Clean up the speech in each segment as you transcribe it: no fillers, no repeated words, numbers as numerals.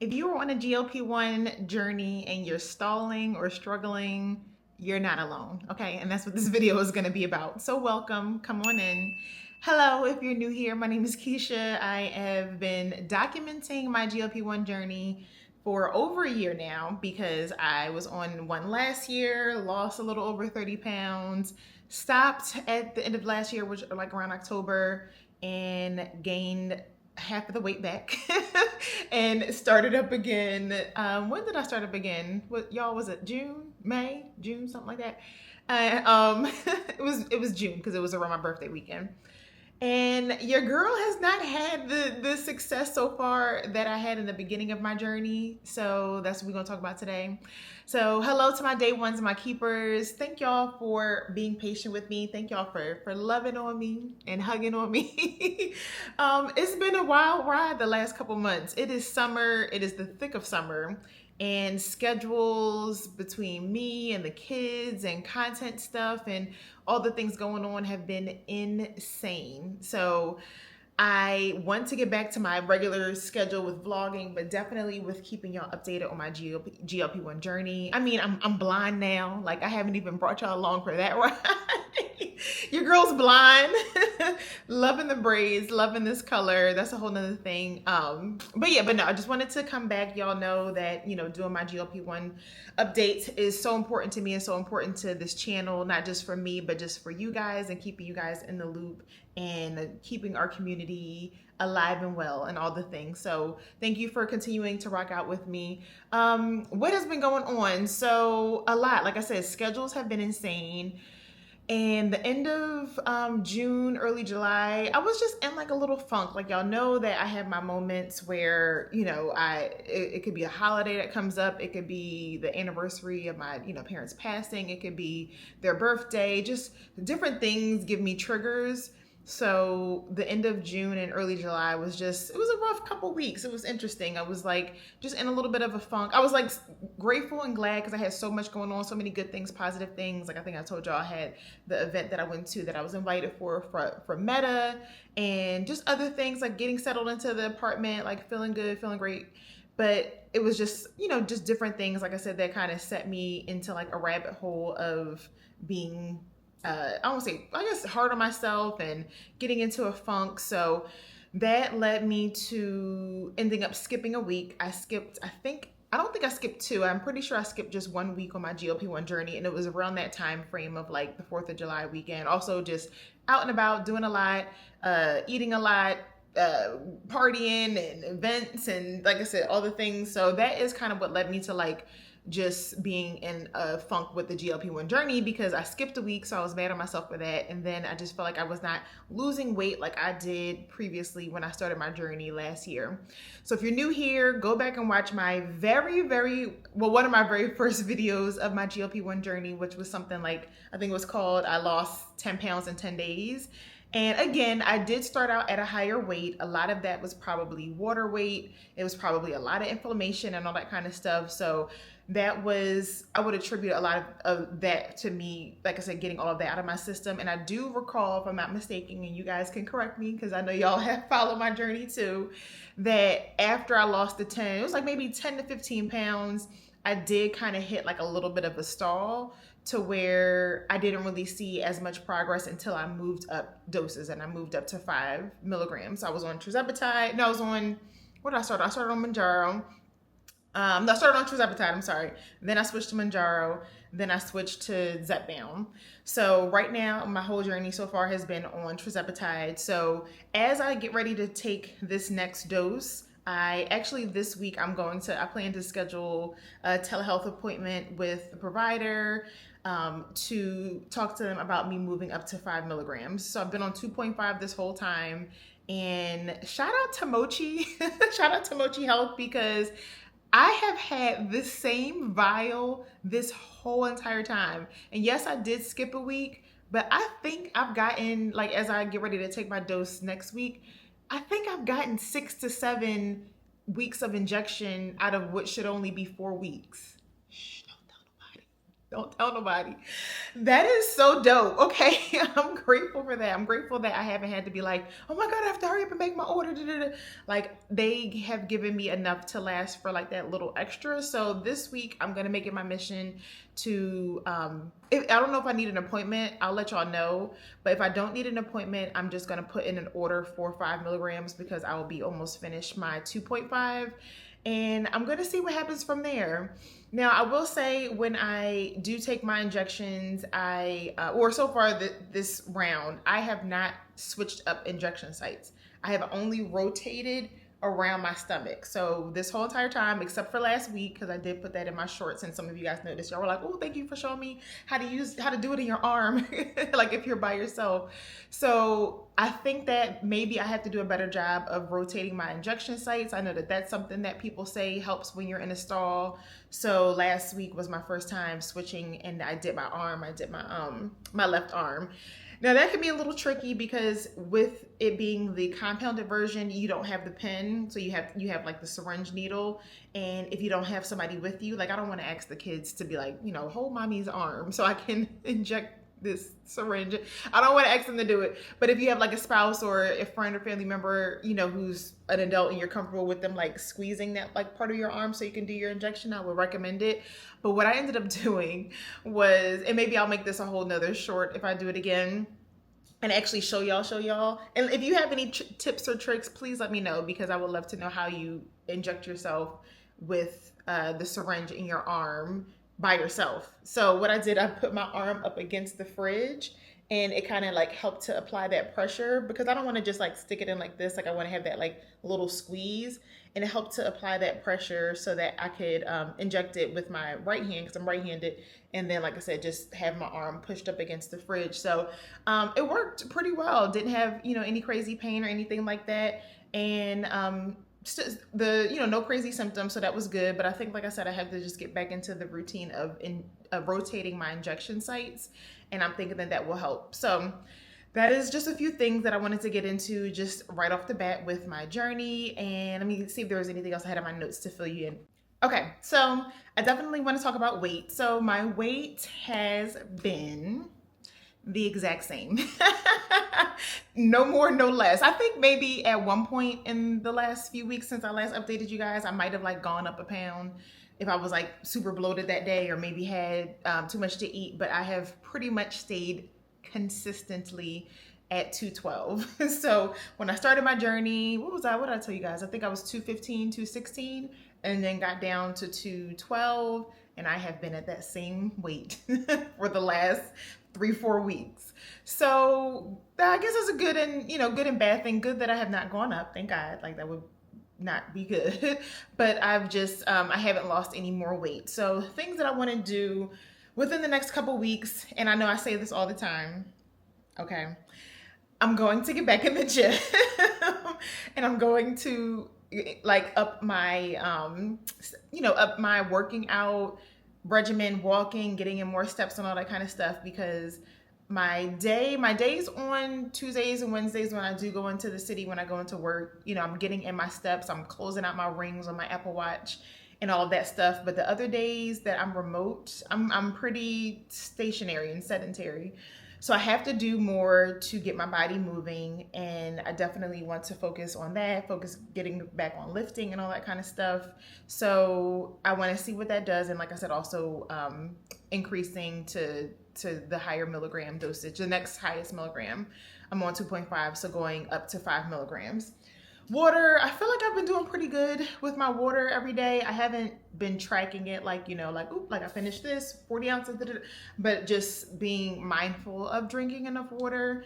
If you are on a GLP-1 journey and you're stalling or struggling, you're not alone, okay? And that's what this video is gonna be about. So welcome, come on in. Hello, if you're new here, my name is Keisha. I have been documenting my GLP-1 journey for over a year now because I was on one last year, lost a little over 30 pounds, stopped at the end of last year, which like around October, and gained half of the weight back and started up again. When did I start up again? What y'all, was it June, May, June, something like that? It was June because it was around my birthday weekend. And your girl has not had the success so far that I had in the beginning of my journey. So that's what we're gonna talk about today. So hello to my day ones and my keepers. Thank y'all for being patient with me. Thank y'all for loving on me and hugging on me. It's been a wild ride the last couple months. It is summer, it is the thick of summer. And schedules between me and the kids and content stuff and all the things going on have been insane. So I want to get back to my regular schedule with vlogging, but definitely with keeping y'all updated on my GLP-1 journey. I mean, I'm blind now. Like, I haven't even brought y'all along for that ride. Your girl's blind. Loving the braids, loving this color. That's a whole nother thing. But no, I just wanted to come back. Y'all know that, doing my GLP-1 updates is so important to me and so important to this channel, not just for me, but just for you guys and keeping you guys in the loop and keeping our community alive and well and all the things. So thank you for continuing to rock out with me. What has been going on? So a lot, like I said, schedules have been insane. And the end of June, early July, I was just in like a little funk. Like, y'all know that I have my moments where, it could be a holiday that comes up. It could be the anniversary of my, parents passing. It could be their birthday. Just different things give me triggers. So the end of June and early July it was a rough couple weeks. It was interesting. I was like just in a little bit of a funk. I was like grateful and glad because I had so much going on, so many good things, positive things. Like, I think I told y'all I had the event that I went to that I was invited for Meta, and just other things like getting settled into the apartment, like feeling good, feeling great. But it was just, just different things, like I said, that kind of set me into like a rabbit hole of being I won't say, I guess, hard on myself and getting into a funk. So that led me to ending up skipping a week. I don't think I skipped two. I'm pretty sure I skipped just 1 week on my GLP-1 journey. And it was around that time frame of like the 4th of July weekend. Also just out and about, doing a lot, eating a lot, partying and events. And like I said, all the things. So that is kind of what led me to like just being in a funk with the GLP-1 journey, because I skipped a week, so I was mad at myself for that. And then I just felt like I was not losing weight like I did previously when I started my journey last year. So if you're new here, go back and watch my one of my very first videos of my GLP-1 journey, which was something like, I think it was called I Lost 10 Pounds in 10 Days. And again, I did start out at a higher weight. A lot of that was probably water weight. It was probably a lot of inflammation and all that kind of stuff. So I would attribute a lot of that to me, like I said, getting all of that out of my system. And I do recall, if I'm not mistaken, and you guys can correct me because I know y'all have followed my journey too, that after I lost the 10, it was like maybe 10 to 15 pounds, I did kind of hit like a little bit of a stall to where I didn't really see as much progress until I moved up doses, and I moved up to 5 milligrams. So I was on tirzepatide. No, I was on, what did I start? I started on Manjaro. No, I started on tirzepatide, I'm sorry. Then I switched to Manjaro. Then I switched to Zepbound. So right now, my whole journey so far has been on tirzepatide. So as I get ready to take this next dose, this week I plan to schedule a telehealth appointment with the provider to talk to them about me moving up to 5 milligrams. So I've been on 2.5 this whole time. And shout out to Mochi, shout out to Mochi Health, because I have had this same vial this whole entire time. And yes, I did skip a week, but I think I've gotten, like, as I get ready to take my dose next week, I think I've gotten 6 to 7 weeks of injection out of what should only be 4 weeks. Shh, don't tell nobody. Don't tell nobody. That is so dope. Okay. I'm grateful for that. I'm grateful that I haven't had to be like, oh my God, I have to hurry up and make my order. Da, da, da. Like, they have given me enough to last for like that little extra. So this week, I'm going to make it my mission to, I don't know if I need an appointment. I'll let y'all know. But if I don't need an appointment, I'm just going to put in an order for 5 milligrams because I will be almost finished my 2.5. And I'm going to see what happens from there. Now, I will say when I do take my injections, or so far this round, I have not switched up injection sites. I have only rotated around my stomach. So this whole entire time, except for last week, because I did put that in my shorts and some of you guys noticed, y'all were like, oh, thank you for showing me how to do it in your arm, like if you're by yourself. So I think that maybe I have to do a better job of rotating my injection sites. I know that that's something that people say helps when you're in a stall. So last week was my first time switching and I did my arm. I did my left arm. Now that can be a little tricky because with it being the compounded version, you don't have the pen. So you have like the syringe needle. And if you don't have somebody with you, like I don't want to ask the kids to be like, hold mommy's arm so I can inject this syringe. I don't want to ask them to do it. But if you have like a spouse or a friend or family member, who's an adult and you're comfortable with them like squeezing that like part of your arm so you can do your injection, I would recommend it. But what I ended up doing was, and maybe I'll make this a whole nother short if I do it again and actually show y'all. And if you have any tips or tricks, please let me know because I would love to know how you inject yourself with the syringe in your arm by yourself. So what I did, I put my arm up against the fridge and it kind of like helped to apply that pressure because I don't want to just like stick it in like this. Like I want to have that like little squeeze, and it helped to apply that pressure so that I could inject it with my right hand because I'm right-handed. And then, like I said, just have my arm pushed up against the fridge. So it worked pretty well. Didn't have, any crazy pain or anything like that. And no crazy symptoms, so that was good. But I think, like I said, I have to just get back into the routine of rotating my injection sites, and I'm thinking that will help. So that is just a few things that I wanted to get into just right off the bat with my journey. And let me see if there was anything else I had in my notes to fill you in. Okay, so I definitely want to talk about weight. So my weight has been the exact same. No more, no less. I think maybe at one point in the last few weeks since I last updated you guys, I might have like gone up a pound if I was like super bloated that day or maybe had too much to eat, but I have pretty much stayed consistently at 212. So when I started my journey, what did I tell you guys? I think I was 215, 216, and then got down to 212. And I have been at that same weight for the last 3-4 weeks. So I guess it's a good and bad thing. Good that I have not gone up. Thank God. Like that would not be good. But I've just, I haven't lost any more weight. So things that I want to do within the next couple weeks, and I know I say this all the time, okay, I'm going to get back in the gym and I'm going to like up my, up my working out regimen, walking, getting in more steps and all that kind of stuff, because my days on Tuesdays and Wednesdays when I do go into the city, when I go into work, I'm getting in my steps, I'm closing out my rings on my Apple Watch and all of that stuff. But the other days that I'm remote, I'm pretty stationary and sedentary. So I have to do more to get my body moving, and I definitely want to focus on that, getting back on lifting and all that kind of stuff. So I want to see what that does. And like I said, also increasing to the higher milligram dosage, the next highest milligram. I'm on 2.5, so going up to 5 milligrams. Water, I feel like I've been doing pretty good with my water every day. I haven't been tracking it like, like I finished this 40 ounces, but just being mindful of drinking enough water.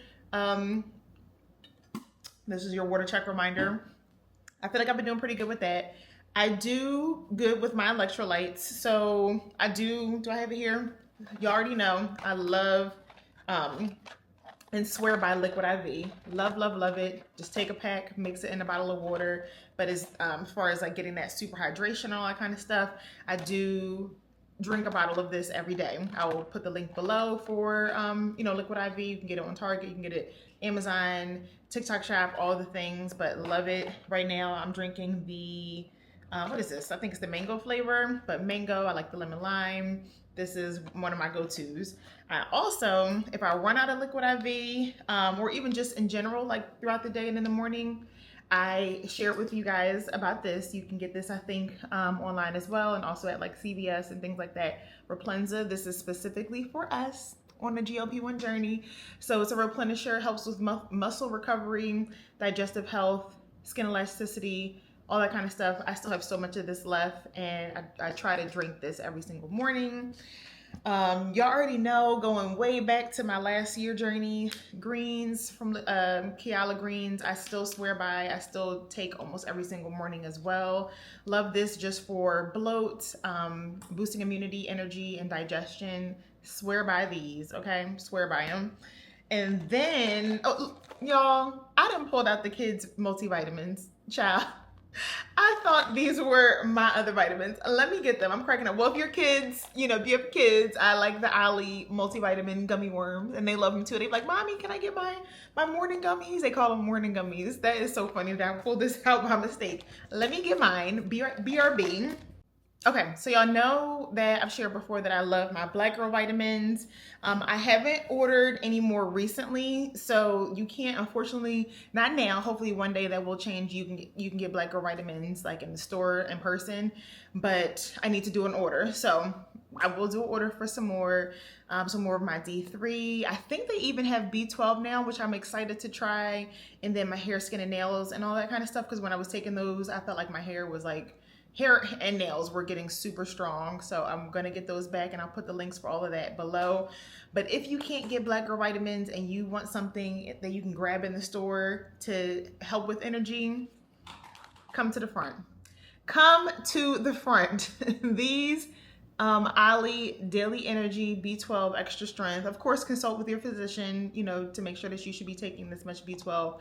This is your water check reminder. I feel like I've been doing pretty good with that. I do good with my electrolytes. So I do I have it here? You already know I love and swear by Liquid IV. Love, love, love it. Just take a pack, mix it in a bottle of water. But as far as like getting that super hydration and all that kind of stuff, I do drink a bottle of this every day. I will put the link below for Liquid IV. You can get it on Target, you can get it Amazon, TikTok Shop, all the things, but love it. Right now I'm drinking the what is this? I think it's the mango flavor, but mango, I like the lemon lime. This is one of my go-tos. I also, if I run out of liquid IV, or even just in general, like throughout the day and in the morning, I shared with you guys about this. You can get this, I think, online as well, and also at like CVS and things like that. Replenza, this is specifically for us on the GLP-1 journey. So it's a replenisher, helps with muscle recovery, digestive health, skin elasticity, all that kind of stuff. I still have so much of this left, and I try to drink this every single morning. Y'all already know, going way back to my last year journey, greens from Kiala Greens, I still swear by. I still take almost every single morning as well. Love this just for bloat, boosting immunity, energy, and digestion. Swear by these, okay? Swear by them. And then, oh, y'all, I done pulled out the kids' multivitamins, child. I thought these were my other vitamins. Let me get them. I'm cracking up. Well, if you're kids, you know, if you have kids, I like the Ali multivitamin gummy worms, and they love them too. They're like, Mommy, can I get my morning gummies? They call them morning gummies. That is so funny that I pulled this out by mistake. Let me get mine. BRB. Okay, so y'all know that I've shared before that I love my Black Girl vitamins. I haven't ordered any more recently, so you can't, unfortunately, not now. Hopefully one day that will change. You can get Black Girl vitamins like in the store in person, but I need to do an order. So I will do an order for some more of my D3. I think they even have B12 now, which I'm excited to try. And then my hair, skin, and nails and all that kind of stuff. Because when I was taking those, I felt like my hair and nails were getting super strong. So I'm gonna get those back, and I'll put the links for all of that below. But if you can't get Black Girl vitamins and you want something that you can grab in the store to help with energy, come to the front. Come to the front. These Ali Daily Energy B12 Extra Strength. Of course, consult with your physician, you know, to make sure that you should be taking this much B12.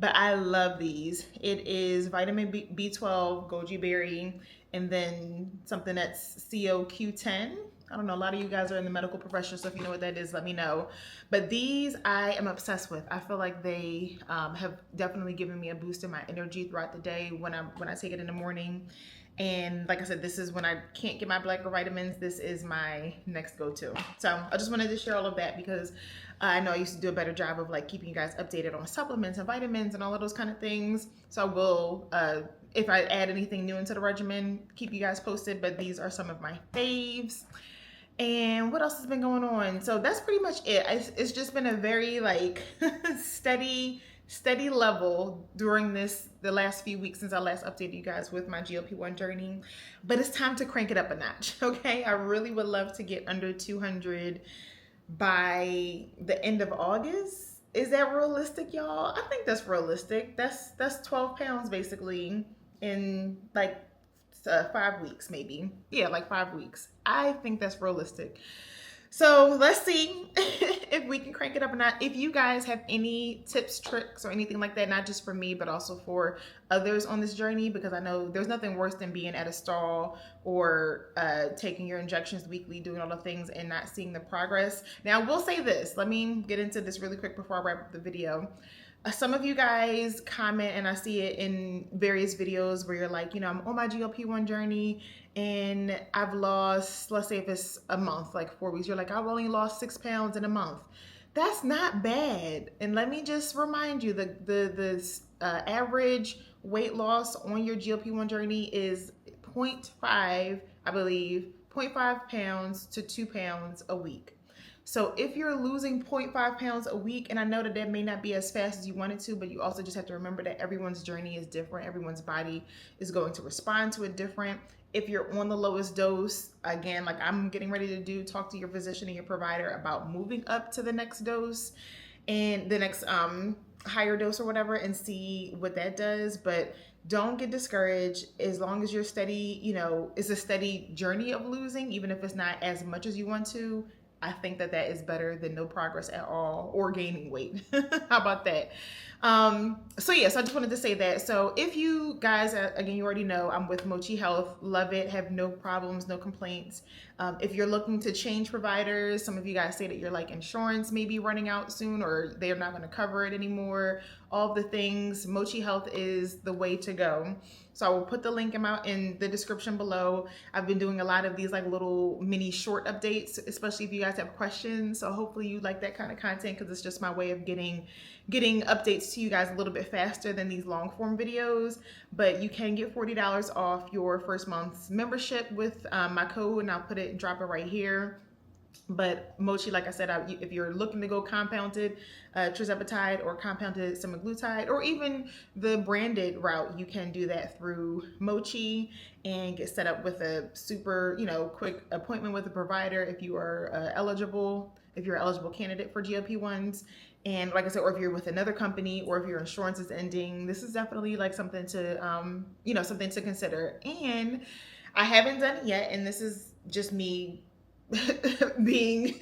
But I love these. It is vitamin B12, goji berry, and then something that's CoQ10. I don't know, a lot of you guys are in the medical profession, so if you know what that is, let me know. But these I am obsessed with. I feel like they have definitely given me a boost in my energy throughout the day when I take it in the morning. And like I said, this is when I can't get my Black Girl vitamins, this is my next go-to. So I just wanted to share all of that because I know I used to do a better job of like keeping you guys updated on supplements and vitamins and all of those kind of things. So I will, if I add anything new into the regimen, keep you guys posted, but these are some of my faves. And what else has been going on? So that's pretty much it. It's just been a very like steady level during the last few weeks since I last updated you guys with my GLP-1 journey. But it's time to crank it up a notch, okay? I really would love to get under 200 by the end of August. Is that realistic, y'all? I think that's realistic. That's 12 pounds basically in like 5 weeks maybe. Yeah, like 5 weeks. I think that's realistic. So let's see if we can crank it up or not. If you guys have any tips, tricks, or anything like that, not just for me, but also for others on this journey, because I know there's nothing worse than being at a stall or taking your injections weekly, doing all the things and not seeing the progress. Now, I will say this. Let me get into this really quick before I wrap up the video. Some of you guys comment, and I see it in various videos where you're like, you know, I'm on my GLP-1 journey and I've lost, let's say if it's a month, like 4 weeks, you're like, I've only lost 6 pounds in a month. That's not bad. And let me just remind you, the average weight loss on your GLP-1 journey is 0.5, I believe, 0.5 pounds to 2 pounds a week. So if you're losing 0.5 pounds a week, and I know that may not be as fast as you want it to, but you also just have to remember that everyone's journey is different. Everyone's body is going to respond to it different. If you're on the lowest dose, again, like I'm getting ready to do, talk to your physician and your provider about moving up to the next dose and the next higher dose or whatever, and see what that does. But don't get discouraged. As long as you're steady, you know, it's a steady journey of losing, even if it's not as much as you want to. I think that is better than no progress at all or gaining weight. How about that? So yes, I just wanted to say that. So if you guys, again, you already know, I'm with Mochi Health. Love it. Have no problems, no complaints. If you're looking to change providers, some of you guys say that your like insurance may be running out soon or they're not going to cover it anymore. all the things, Mochi Health is the way to go. So I will put the link in the description below. I've been doing a lot of these like little mini short updates, especially if you guys have questions. So hopefully you like that kind of content, because it's just my way of getting updates to you guys a little bit faster than these long form videos. But you can get $40 off your first month's membership with my code, and I'll drop it right here. But Mochi, like I said, if you're looking to go compounded tirzepatide or compounded semaglutide, or even the branded route, you can do that through Mochi and get set up with a super, quick appointment with a provider if you are eligible, if you're an eligible candidate for GLP-1s. And like I said, or if you're with another company, or if your insurance is ending, this is definitely like something to, something to consider. And I haven't done it yet, and this is just me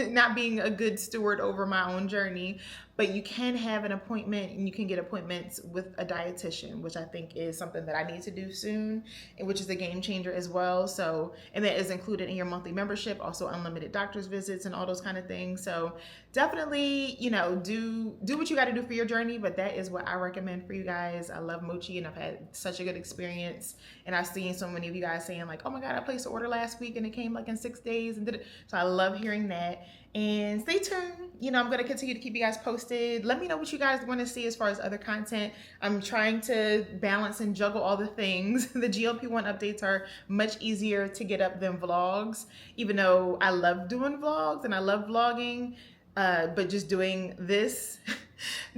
not being a good steward over my own journey, but you can have an appointment, and you can get appointments with a dietitian, which I think is something that I need to do soon, and which is a game changer as well. So, and that is included in your monthly membership, also unlimited doctor's visits and all those kind of things. So definitely, do what you got to do for your journey, but that is what I recommend for you guys. I love Mochi, and I've had such a good experience, and I've seen so many of you guys saying like, oh my God, I placed an order last week and it came like in 6 days and did it. So I love hearing that. And stay tuned. I'm going to continue to keep you guys posted. Let me know what you guys want to see as far as other content. I'm trying to balance and juggle all the things. The GLP-1 updates are much easier to get up than vlogs, even though I love doing vlogs and I love vlogging. But just doing this,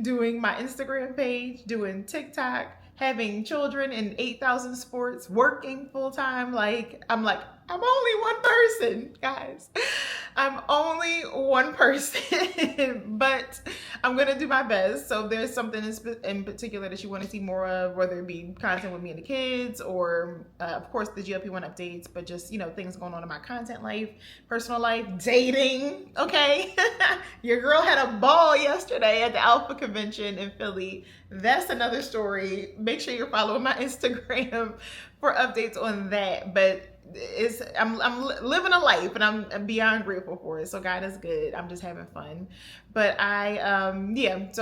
doing my Instagram page, doing TikTok, having children in 8,000 sports, working full time, I'm only one person, guys. I'm only one person, but I'm gonna do my best. So if there's something in particular that you want to see more of, whether it be content with me and the kids, or of course the GLP-1 updates, but just things going on in my content life, personal life, dating. Okay, your girl had a ball yesterday at the Alpha convention in Philly. That's another story. Make sure you're following my Instagram for updates on that. But I'm living a life, and I'm beyond grateful for it. So God is good. I'm just having fun. But so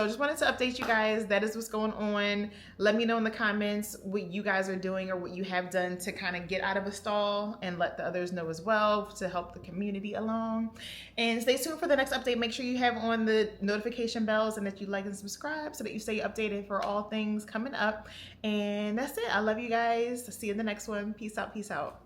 I just wanted to update you guys. That is what's going on. Let me know in the comments what you guys are doing, or what you have done to kind of get out of a stall, and let the others know as well, to help the community along. And stay tuned for the next update. Make sure you have on the notification bells, and that you like and subscribe, so that you stay updated for all things coming up. And that's it. I love you guys. See you in the next one. Peace out. Peace out.